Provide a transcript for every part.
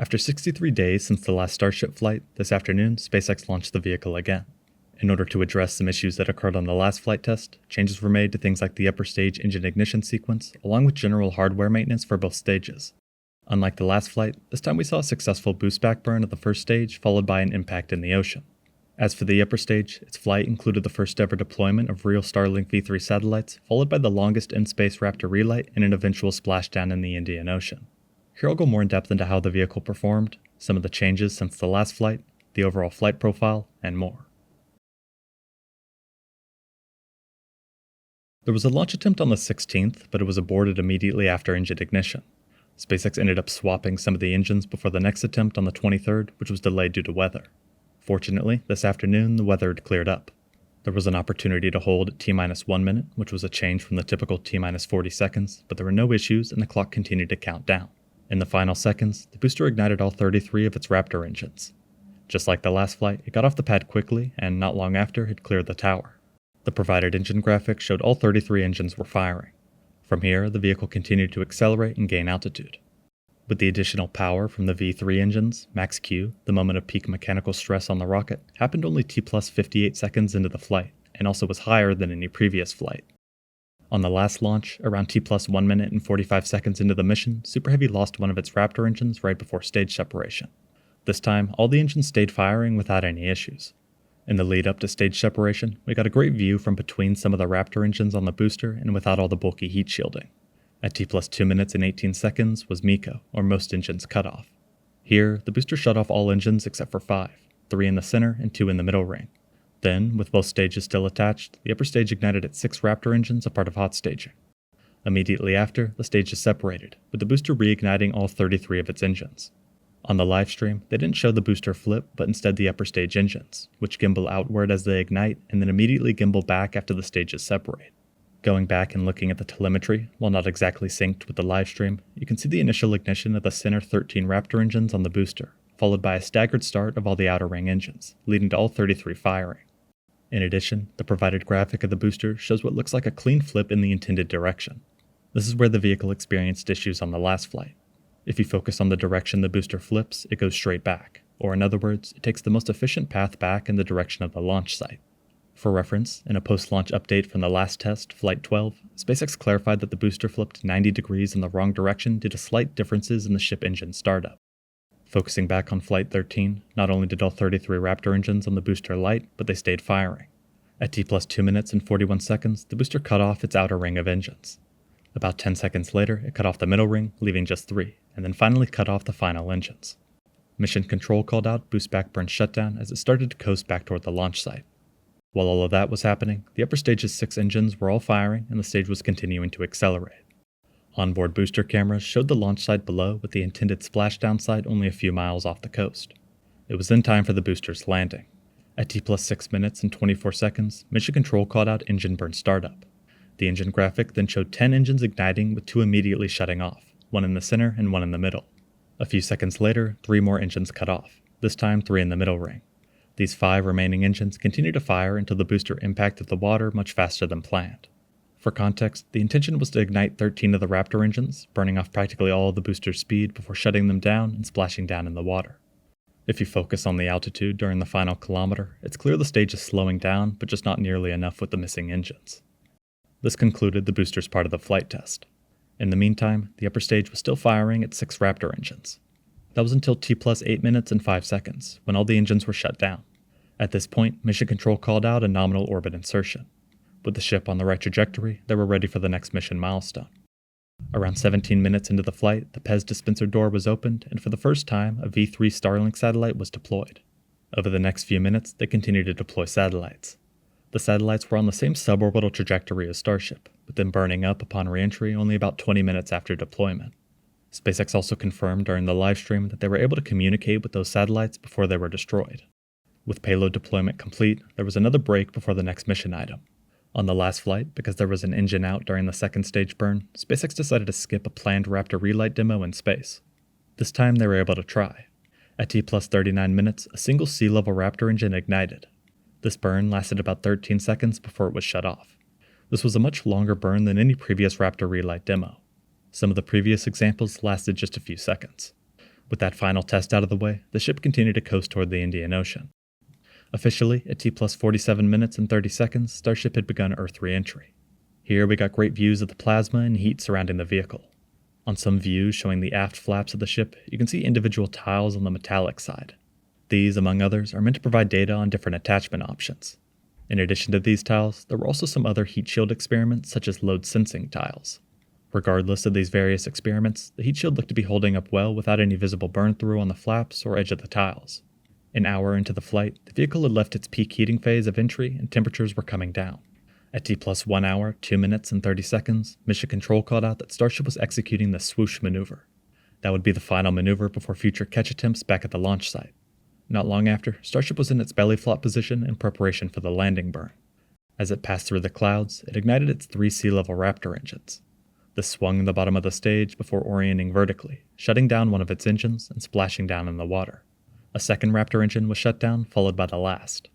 After 63 days since the last Starship flight, this afternoon, SpaceX launched the vehicle again. In order to address some issues that occurred on the last flight test, changes were made to things like the upper stage engine ignition sequence, along with general hardware maintenance for both stages. Unlike the last flight, this time we saw a successful boostback burn at the first stage, followed by an impact in the ocean. As for the upper stage, its flight included the first ever deployment of real Starlink V3 satellites, followed by the longest in-space Raptor relight and an eventual splashdown in the Indian Ocean. Here I'll go more in depth into how the vehicle performed, some of the changes since the last flight, the overall flight profile, and more. There was a launch attempt on the 16th, but it was aborted immediately after engine ignition. SpaceX ended up swapping some of the engines before the next attempt on the 23rd, which was delayed due to weather. Fortunately, this afternoon the weather had cleared up. There was an opportunity to hold at T-1 minute, which was a change from the typical T-40 seconds, but there were no issues and the clock continued to count down. In the final seconds, the booster ignited all 33 of its Raptor engines. Just like the last flight, it got off the pad quickly and not long after had cleared the tower. The provided engine graphic showed all 33 engines were firing. From here, the vehicle continued to accelerate and gain altitude. With the additional power from the V3 engines, max Q, the moment of peak mechanical stress on the rocket, happened only T+58 seconds into the flight, and also was higher than any previous flight. On the last launch, around T+1 minute and 45 seconds into the mission, Super Heavy lost one of its Raptor engines right before stage separation. This time, all the engines stayed firing without any issues. In the lead up to stage separation, we got a great view from between some of the Raptor engines on the booster and without all the bulky heat shielding. At T+2 minutes and 18 seconds was MECO, or most engines cut off. Here, the booster shut off all engines except for 5, 3 in the center and 2 in the middle ring. Then, with both stages still attached, the upper stage ignited its 6 Raptor engines, a part of hot staging. Immediately after, the stages separated, with the booster reigniting all 33 of its engines. On the livestream, they didn't show the booster flip, but instead the upper stage engines, which gimbal outward as they ignite and then immediately gimbal back after the stages separate. Going back and looking at the telemetry, while not exactly synced with the livestream, you can see the initial ignition of the center 13 Raptor engines on the booster, followed by a staggered start of all the outer ring engines, leading to all 33 firing. In addition, the provided graphic of the booster shows what looks like a clean flip in the intended direction. This is where the vehicle experienced issues on the last flight. If you focus on the direction the booster flips, it goes straight back, or in other words, it takes the most efficient path back in the direction of the launch site. For reference, in a post-launch update from the last test, Flight 12, SpaceX clarified that the booster flipped 90 degrees in the wrong direction due to slight differences in the ship engine startup. Focusing back on Flight 13, not only did all 33 Raptor engines on the booster light, but they stayed firing. At T+2 minutes and 41 seconds, the booster cut off its outer ring of engines. About 10 seconds later, it cut off the middle ring, leaving just 3, and then finally cut off the final engines. Mission Control called out boostback burn shutdown as it started to coast back toward the launch site. While all of that was happening, the upper stage's 6 engines were all firing and the stage was continuing to accelerate. Onboard booster cameras showed the launch site below with the intended splashdown site only a few miles off the coast. It was then time for the booster's landing. At T+6 minutes and 24 seconds, Mission Control called out engine burn startup. The engine graphic then showed 10 engines igniting with 2 immediately shutting off, 1 in the center and 1 in the middle. A few seconds later, 3 more engines cut off, this time 3 in the middle ring. These 5 remaining engines continued to fire until the booster impacted the water much faster than planned. For context, the intention was to ignite 13 of the Raptor engines, burning off practically all of the booster's speed before shutting them down and splashing down in the water. If you focus on the altitude during the final kilometer, it's clear the stage is slowing down, but just not nearly enough with the missing engines. This concluded the booster's part of the flight test. In the meantime, the upper stage was still firing its 6 Raptor engines. That was until T+8 minutes and 5 seconds, when all the engines were shut down. At this point, Mission Control called out a nominal orbit insertion. With the ship on the right trajectory, they were ready for the next mission milestone. Around 17 minutes into the flight, the PEZ dispenser door was opened, and for the first time, a V3 Starlink satellite was deployed. Over the next few minutes, they continued to deploy satellites. The satellites were on the same suborbital trajectory as Starship, but then burning up upon re-entry only about 20 minutes after deployment. SpaceX also confirmed during the livestream that they were able to communicate with those satellites before they were destroyed. With payload deployment complete, there was another break before the next mission item. On the last flight, because there was an engine out during the second stage burn, SpaceX decided to skip a planned Raptor relight demo in space. This time they were able to try. At T+39 minutes, a single sea-level Raptor engine ignited. This burn lasted about 13 seconds before it was shut off. This was a much longer burn than any previous Raptor relight demo. Some of the previous examples lasted just a few seconds. With that final test out of the way, the ship continued to coast toward the Indian Ocean. Officially, at T plus 47 minutes and 30 seconds, Starship had begun Earth re-entry. Here we got great views of the plasma and heat surrounding the vehicle. On some views showing the aft flaps of the ship, you can see individual tiles on the metallic side. These, among others, are meant to provide data on different attachment options. In addition to these tiles, there were also some other heat shield experiments such as load sensing tiles. Regardless of these various experiments, the heat shield looked to be holding up well without any visible burn-through on the flaps or edge of the tiles. An hour into the flight, the vehicle had left its peak heating phase of entry and temperatures were coming down. At T plus 1 hour, 2 minutes, and 30 seconds, Mission Control called out that Starship was executing the swoosh maneuver. That would be the final maneuver before future catch attempts back at the launch site. Not long after, Starship was in its belly flop position in preparation for the landing burn. As it passed through the clouds, it ignited its 3 sea-level Raptor engines. This swung the bottom of the stage before orienting vertically, shutting down one of its engines and splashing down in the water. A second Raptor engine was shut down, followed by the last.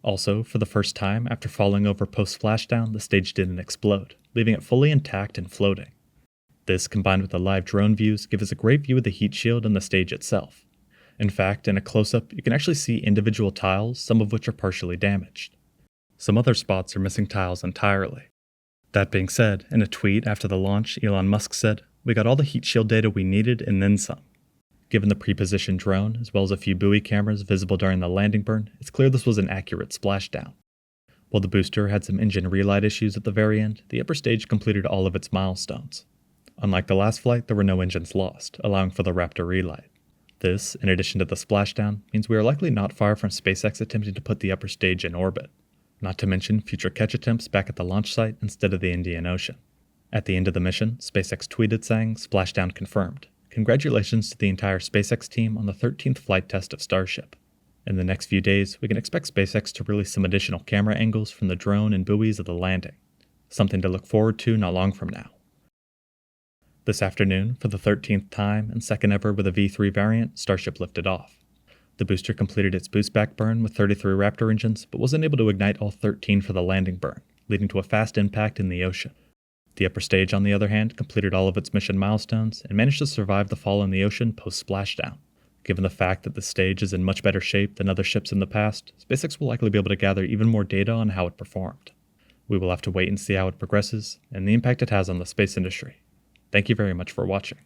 Also, for the first time after falling over post-splashdown, the stage didn't explode, leaving it fully intact and floating. This, combined with the live drone views, gives us a great view of the heat shield and the stage itself. In fact, in a close-up, you can actually see individual tiles, some of which are partially damaged. Some other spots are missing tiles entirely. That being said, in a tweet after the launch, Elon Musk said, "We got all the heat shield data we needed and then some." Given the pre-positioned drone, as well as a few buoy cameras visible during the landing burn, it's clear this was an accurate splashdown. While the booster had some engine relight issues at the very end, the upper stage completed all of its milestones. Unlike the last flight, there were no engines lost, allowing for the Raptor relight. This, in addition to the splashdown, means we are likely not far from SpaceX attempting to put the upper stage in orbit. Not to mention future catch attempts back at the launch site instead of the Indian Ocean. At the end of the mission, SpaceX tweeted saying, "Splashdown confirmed. Congratulations to the entire SpaceX team on the 13th flight test of Starship." In the next few days, we can expect SpaceX to release some additional camera angles from the drone and buoys of the landing. Something to look forward to not long from now. This afternoon, for the 13th time and second ever with a V3 variant, Starship lifted off. The booster completed its boostback burn with 33 Raptor engines, but wasn't able to ignite all 13 for the landing burn, leading to a fast impact in the ocean. The upper stage, on the other hand, completed all of its mission milestones and managed to survive the fall in the ocean post-splashdown. Given the fact that the stage is in much better shape than other ships in the past, SpaceX will likely be able to gather even more data on how it performed. We will have to wait and see how it progresses and the impact it has on the space industry. Thank you very much for watching.